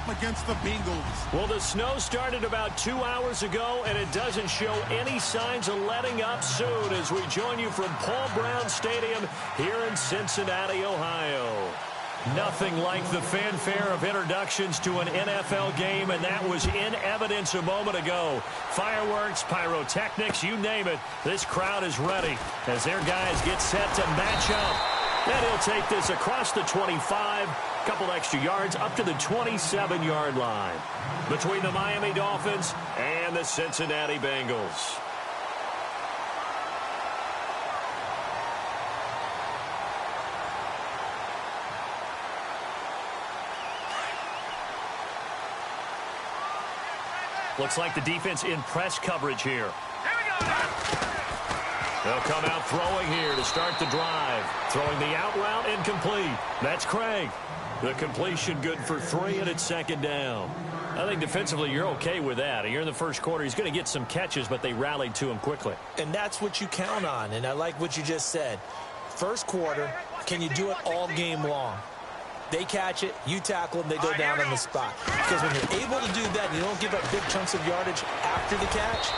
up against the Bengals. Well, the snow started about 2 hours ago, and it doesn't show any signs of letting up soon as we join you from Paul Brown Stadium here in Cincinnati, Ohio. Nothing like the fanfare of introductions to an NFL game, and that was in evidence a moment ago. Fireworks, pyrotechnics, you name it. This crowd is ready as their guys get set to match up. And he'll take this across the 25, couple extra yards up to the 27-yard line between the Miami Dolphins and the Cincinnati Bengals. Looks like the defense in press coverage here. They'll come out throwing here to start the drive. Throwing the out route incomplete. That's Craig. The completion good for 3, and it's second down. I think defensively you're okay with that. You're in the first quarter. He's going to get some catches, but they rallied to him quickly. And that's what you count on, and I like what you just said. First quarter, can you do it all game long? They catch it, you tackle them, they go down on the spot. Because when you're able to do that and you don't give up big chunks of yardage after the catch,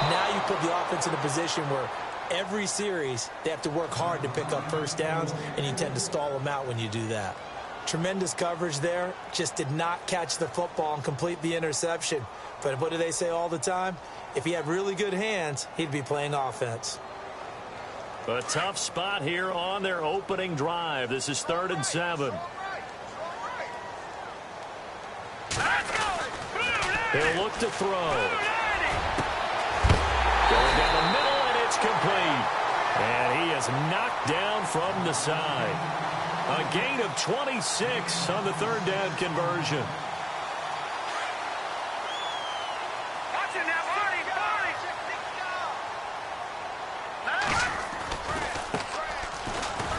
now you put the offense in a position where every series they have to work hard to pick up first downs, and you tend to stall them out when you do that. Tremendous coverage there. Just did not catch the football and complete the interception. But what do they say all the time? If he had really good hands, he'd be playing offense. A tough spot here on their opening drive. This is 3rd and 7. He'll look to throw. Going down the middle, and it's complete. And he is knocked down from the side. A gain of 26 on the 3rd down conversion.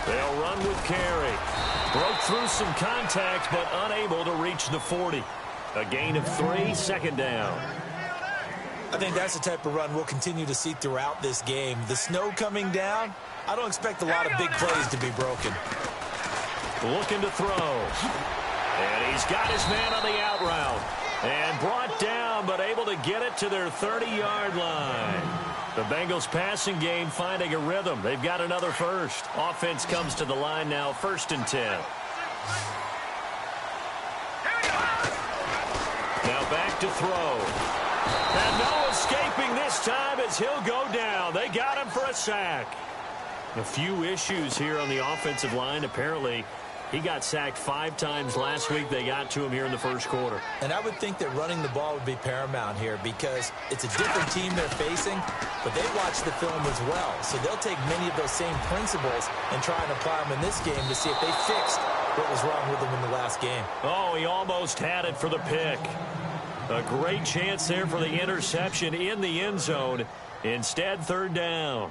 They'll run with Carey. Broke through some contact, but unable to reach the 40. A gain of 3, second down. I think that's the type of run we'll continue to see throughout this game. The snow coming down, I don't expect a lot of big plays to be broken. Looking to throw. And he's got his man on the out route. And brought down, but able to get it to their 30-yard line. The Bengals passing game finding a rhythm. They've got another first. Offense comes to the line now, 1st and 10. Now back to throw. And no escaping this time as he'll go down. They got him for a sack. A few issues here on the offensive line. Apparently, he got sacked 5 times last week. They got to him here in the first quarter. And I would think that running the ball would be paramount here because it's a different team they're facing, but they watch the film as well. So they'll take many of those same principles and try and apply them in this game to see if they fixed what was wrong with them in the last game. Oh, he almost had it for the pick. A great chance there for the interception in the end zone. Instead, 3rd down.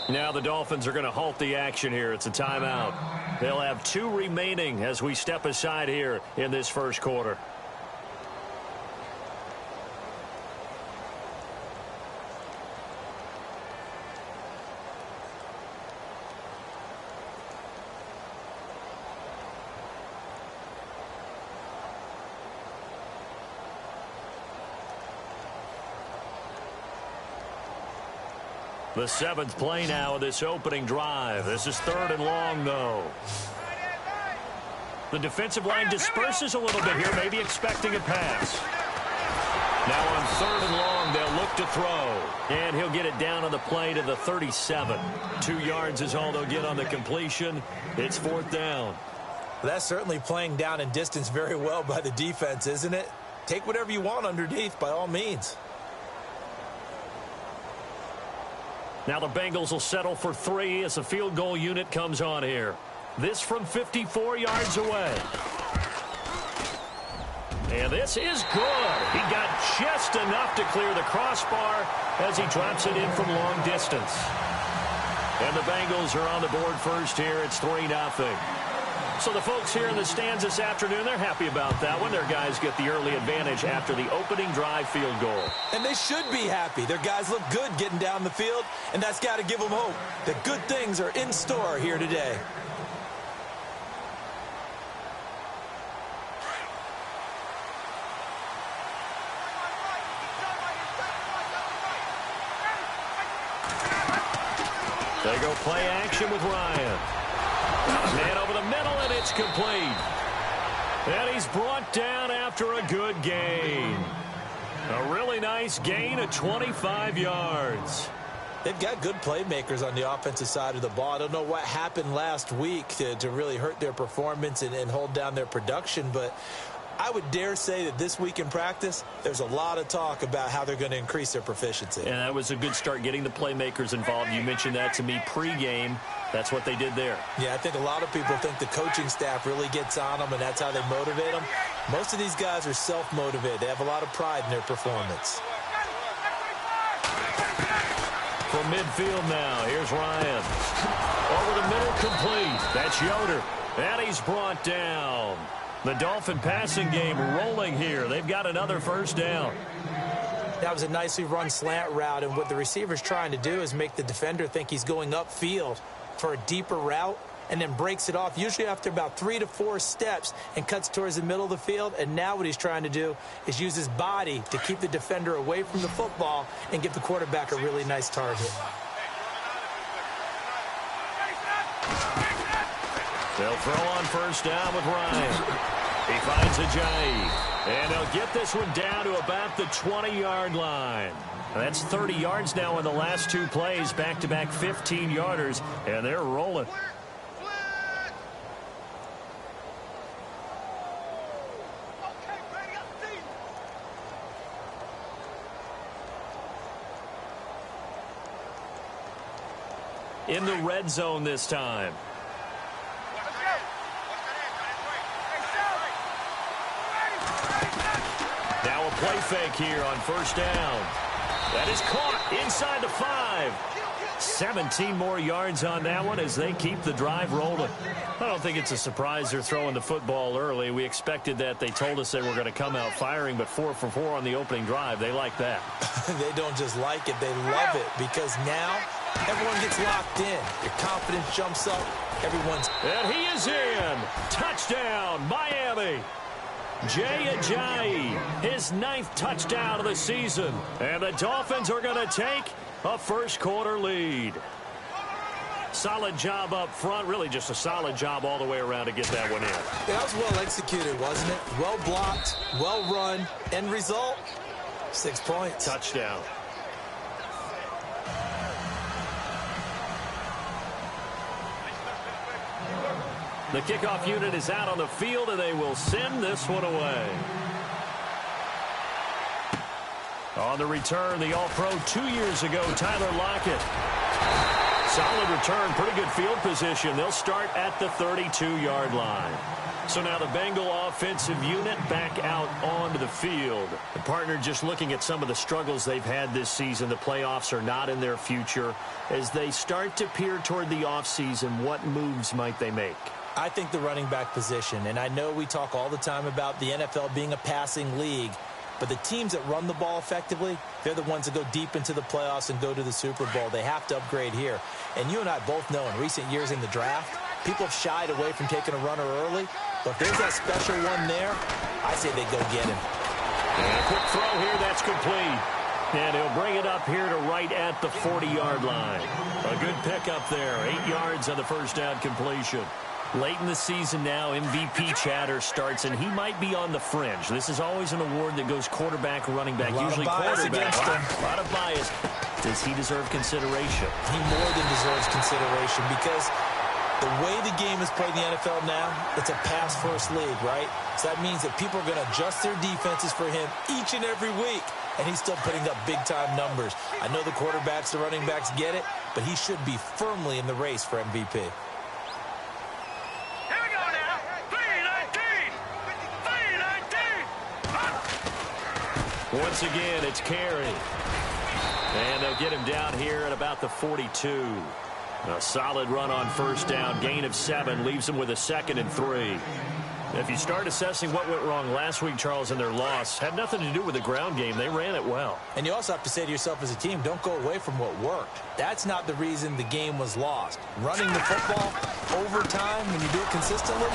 Now the Dolphins are going to halt the action here. It's a timeout. They'll have 2 remaining as we step aside here in this first quarter. The 7th play now of this opening drive. This is 3rd and long, though. The defensive line disperses a little bit here, maybe expecting a pass. Now on 3rd and long, they'll look to throw. And he'll get it down on the play to the 37. 2 yards is all they'll get on the completion. It's 4th down. That's certainly playing down in distance very well by the defense, isn't it? Take whatever you want underneath, by all means. Now the Bengals will settle for 3 as the field goal unit comes on here. This from 54 yards away. And this is good. He got just enough to clear the crossbar as he drops it in from long distance. And the Bengals are on the board first here. It's 3-0. So the folks here in the stands this afternoon, they're happy about that one. Their guys get the early advantage after the opening drive field goal. And they should be happy. Their guys look good getting down the field, and that's got to give them hope that good things are in store here today. They go play action with Ryan. Man over the middle, and it's complete. And he's brought down after a good gain. A really nice gain of 25 yards. They've got good playmakers on the offensive side of the ball. I don't know what happened last week to really hurt their performance and hold down their production, but I would dare say that this week in practice, there's a lot of talk about how they're going to increase their proficiency. And that was a good start getting the playmakers involved. You mentioned that to me pregame. That's what they did there. Yeah, I think a lot of people think the coaching staff really gets on them, and that's how they motivate them. Most of these guys are self-motivated. They have a lot of pride in their performance. From midfield now, here's Ryan. Over the middle, complete. That's Yoder. And he's brought down. The Dolphin passing game rolling here. They've got another first down. That was a nicely run slant route, and what the receiver's trying to do is make the defender think he's going upfield for a deeper route and then breaks it off, usually after about 3 to 4 steps, and cuts towards the middle of the field. And now what he's trying to do is use his body to keep the defender away from the football and give the quarterback a really nice target. They'll throw on first down with Ryan. He finds Ajayi, and he'll get this one down to about the 20-yard line. That's 30 yards now in the last 2 plays, back-to-back 15-yarders, and they're rolling. In the red zone this time. Now a play fake here on first down. That is caught inside the 5. 17 more yards on that one as they keep the drive rolling. I don't think it's a surprise they're throwing the football early. We expected that. They told us they were going to come out firing, but 4 for 4 on the opening drive. They like that. They don't just like it, they love it, because now everyone gets locked in. Your confidence jumps up. Everyone's... And he is in. Touchdown, Miami. Jay Ajayi, his 9th touchdown of the season. And the Dolphins are going to take a first-quarter lead. Solid job up front. Really just a solid job all the way around to get that one in. That was well executed, wasn't it? Well blocked, well run. End result, 6 points. Touchdown. The kickoff unit is out on the field, and they will send this one away. On the return, the All-Pro 2 years ago, Tyler Lockett. Solid return, pretty good field position. They'll start at the 32-yard line. So now the Bengal offensive unit back out onto the field. The partner just looking at some of the struggles they've had this season. The playoffs are not in their future. As they start to peer toward the offseason, what moves might they make? I think the running back position, and I know we talk all the time about the NFL being a passing league, but the teams that run the ball effectively, they're the ones that go deep into the playoffs and go to the Super Bowl. They have to upgrade here. And you and I both know in recent years in the draft, people have shied away from taking a runner early, but if there's that special one there, I say they go get him. And a quick throw here, that's complete. And he'll bring it up here to right at the 40-yard line. A good pickup there, 8 yards on the first down completion. Late in the season now, MVP chatter starts, and he might be on the fringe. This is always an award that goes quarterback, running back, usually quarterback. A lot of bias. Does he deserve consideration? He more than deserves consideration because the way the game is played in the NFL now, it's a pass-first league, right? So that means that people are going to adjust their defenses for him each and every week, and he's still putting up big-time numbers. I know the quarterbacks, the running backs get it, but he should be firmly in the race for MVP. Once again, it's Carey. And they'll get him down here at about the 42. A solid run on first down. Gain of 7 leaves them with a 2nd and 3. If you start assessing what went wrong last week, Charles, in their loss, had nothing to do with the ground game. They ran it well. And you also have to say to yourself as a team, don't go away from what worked. That's not the reason the game was lost. Running the football over time, when you do it consistently,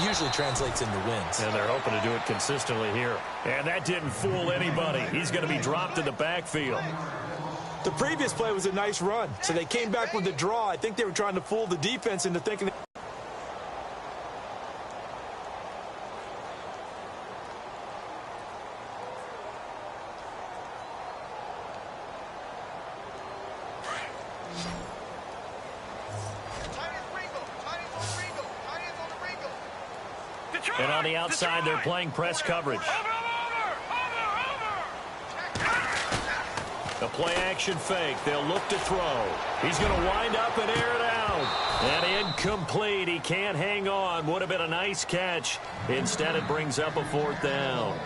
usually translates into wins. And they're hoping to do it consistently here. And that didn't fool anybody. He's going to be dropped in the backfield. The previous play was a nice run, so they came back with the draw. I think they were trying to fool the defense into thinking... And on the outside, they're playing press coverage. A play-action fake. They'll look to throw. He's going to wind up and air it out. And incomplete. He can't hang on. Would have been a nice catch. Instead, it brings up a 4th down.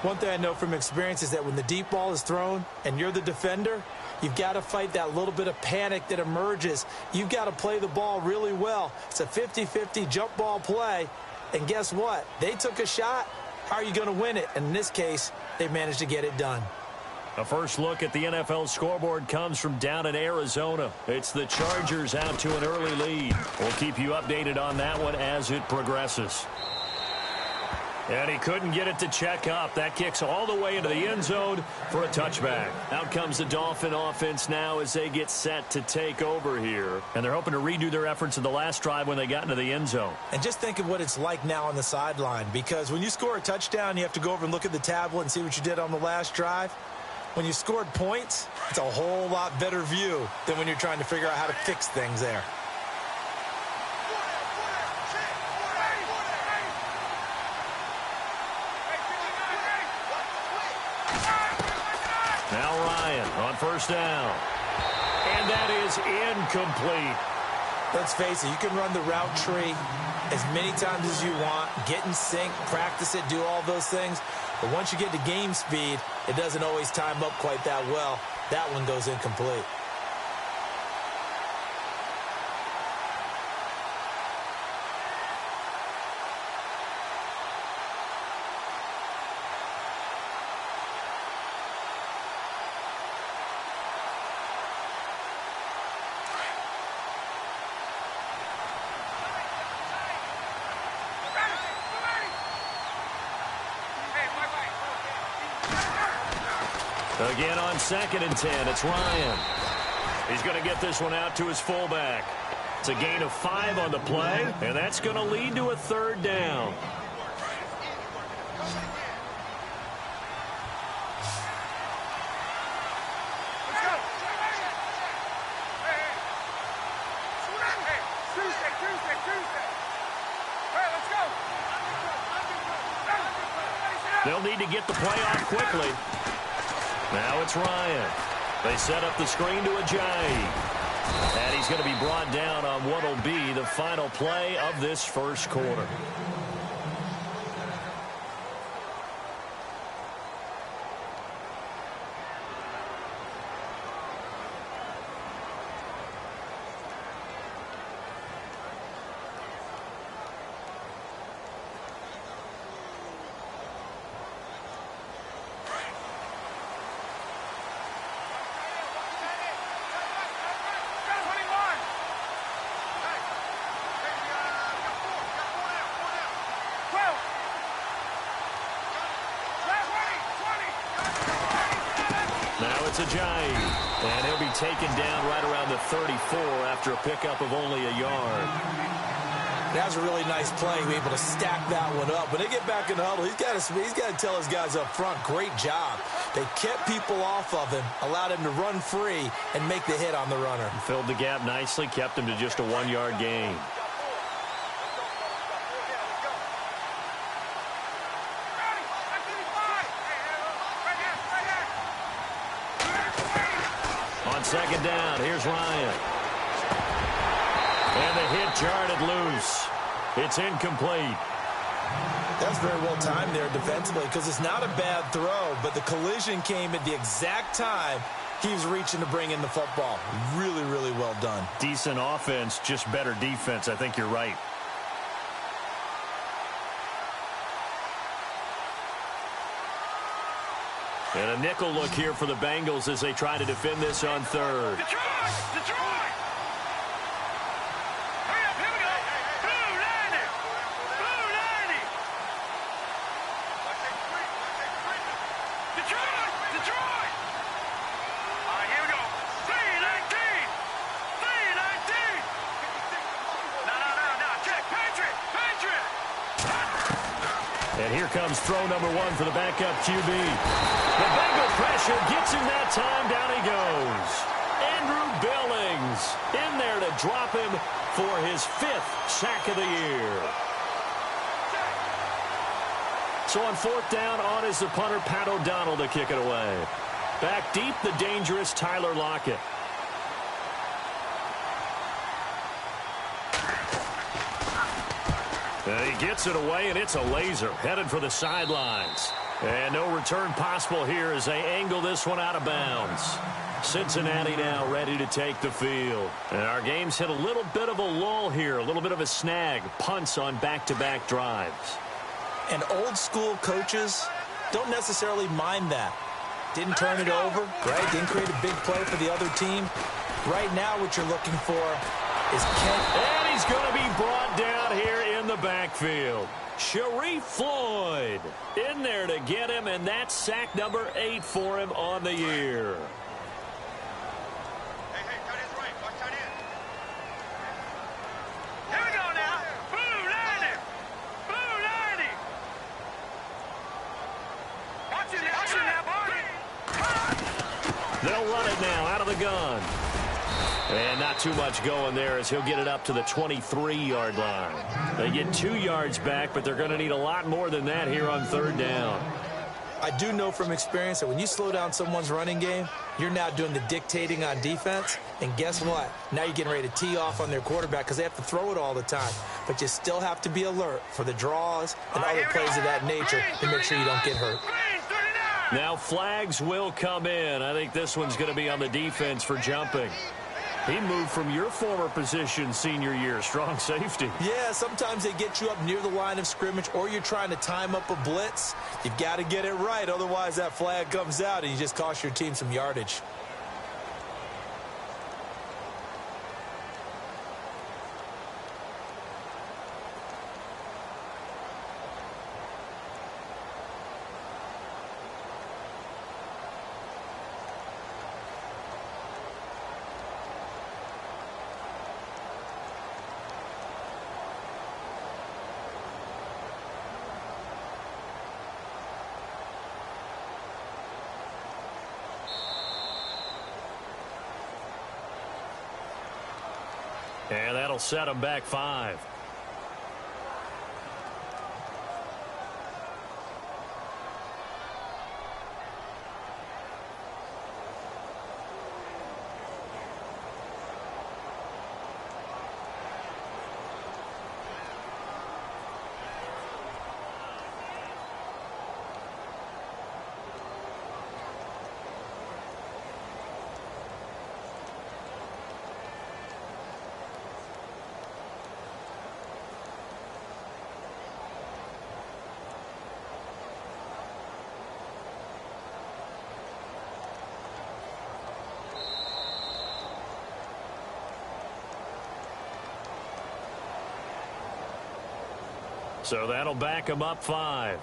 One thing I know from experience is that when the deep ball is thrown and you're the defender, you've got to fight that little bit of panic that emerges. You've got to play the ball really well. It's a 50-50 jump ball play. And guess what? They took a shot. How are you going to win it? And in this case, they managed to get it done. A first look at the NFL scoreboard comes from down in Arizona. It's the Chargers out to an early lead. We'll keep you updated on that one as it progresses. And he couldn't get it to check up. That kicks all the way into the end zone for a touchback. Out comes the Dolphin offense now as they get set to take over here. And they're hoping to redo their efforts in the last drive when they got into the end zone. And just think of what it's like now on the sideline, because when you score a touchdown, you have to go over and look at the tablet and see what you did on the last drive. When you scored points, it's a whole lot better view than when you're trying to figure out how to fix things there. Now Ryan on first down. And that is incomplete. Let's face it, you can run the route tree as many times as you want, get in sync, practice it, do all those things. But once you get to game speed, it doesn't always time up quite that well. That one goes incomplete. Again on 2nd and 10, it's Ryan. He's going to get this one out to his fullback. It's a gain of 5 on the play, and that's going to lead to a 3rd down. They'll need to get the play off quickly. Now it's Ryan. They set up the screen to Ajayi. And he's going to be brought down on what will be the final play of this first quarter. Ajayi, and he'll be taken down right around the 34 after a pickup of only a yard. That was a really nice play. He was able to stack that one up. When they get back in the huddle, he's got to tell his guys up front, great job. They kept people off of him, allowed him to run free, and make the hit on the runner. Filled the gap nicely, kept him to just a 1-yard gain. On 2nd down, here's Ryan. And the hit jarred it loose. It's incomplete. That's very well timed there defensively, because it's not a bad throw, but the collision came at the exact time He's reaching to bring in the football. Really, really well done. Decent offense, just better defense. I think you're right. And a nickel look here for the Bengals as they try to defend this on third. Detroit! Detroit! Hurry up, here we go! Blue 90! Blue 90! Detroit! Detroit! All right, here we go. 319! 319! No. Check. Patriot! Patriot! And here comes throw number 1 for the backup QB. The Bengal pressure gets him that time. Down he goes. Andrew Billings in there to drop him for his 5th sack of the year. So on 4th down, on is the punter, Pat O'Donnell, to kick it away. Back deep, the dangerous Tyler Lockett. He gets it away, and it's a laser headed for the sidelines. And no return possible here as they angle this one out of bounds. Cincinnati now ready to take the field. And our game's hit a little bit of a lull here, a little bit of a snag. Punts on back-to-back drives. And old-school coaches don't necessarily mind that. Didn't turn it over, right? Didn't create a big play for the other team. Right now what you're looking for is And he's going to be brought down here in the backfield. Sharif Floyd in there to get him, and that's sack number 8 for him on the year. Hey, tight end's right. Watch tight end. Here we go now. Blue 90. Blue 90. Watch it now, Barney. They'll run it now out of the gun. And not too much going there as he'll get it up to the 23-yard line. They get 2 yards back, but they're going to need a lot more than that here on 3rd down. I do know from experience that when you slow down someone's running game, you're now doing the dictating on defense. And guess what? Now you're getting ready to tee off on their quarterback because they have to throw it all the time. But you still have to be alert for the draws and other plays of that nature to make sure you don't get hurt. Now flags will come in. I think this one's going to be on the defense for jumping. He moved from your former position senior year, strong safety. Yeah, sometimes they get you up near the line of scrimmage or you're trying to time up a blitz. You've got to get it right. Otherwise, that flag comes out and you just cost your team some yardage. And that'll set him back 5. So that'll back him up 5.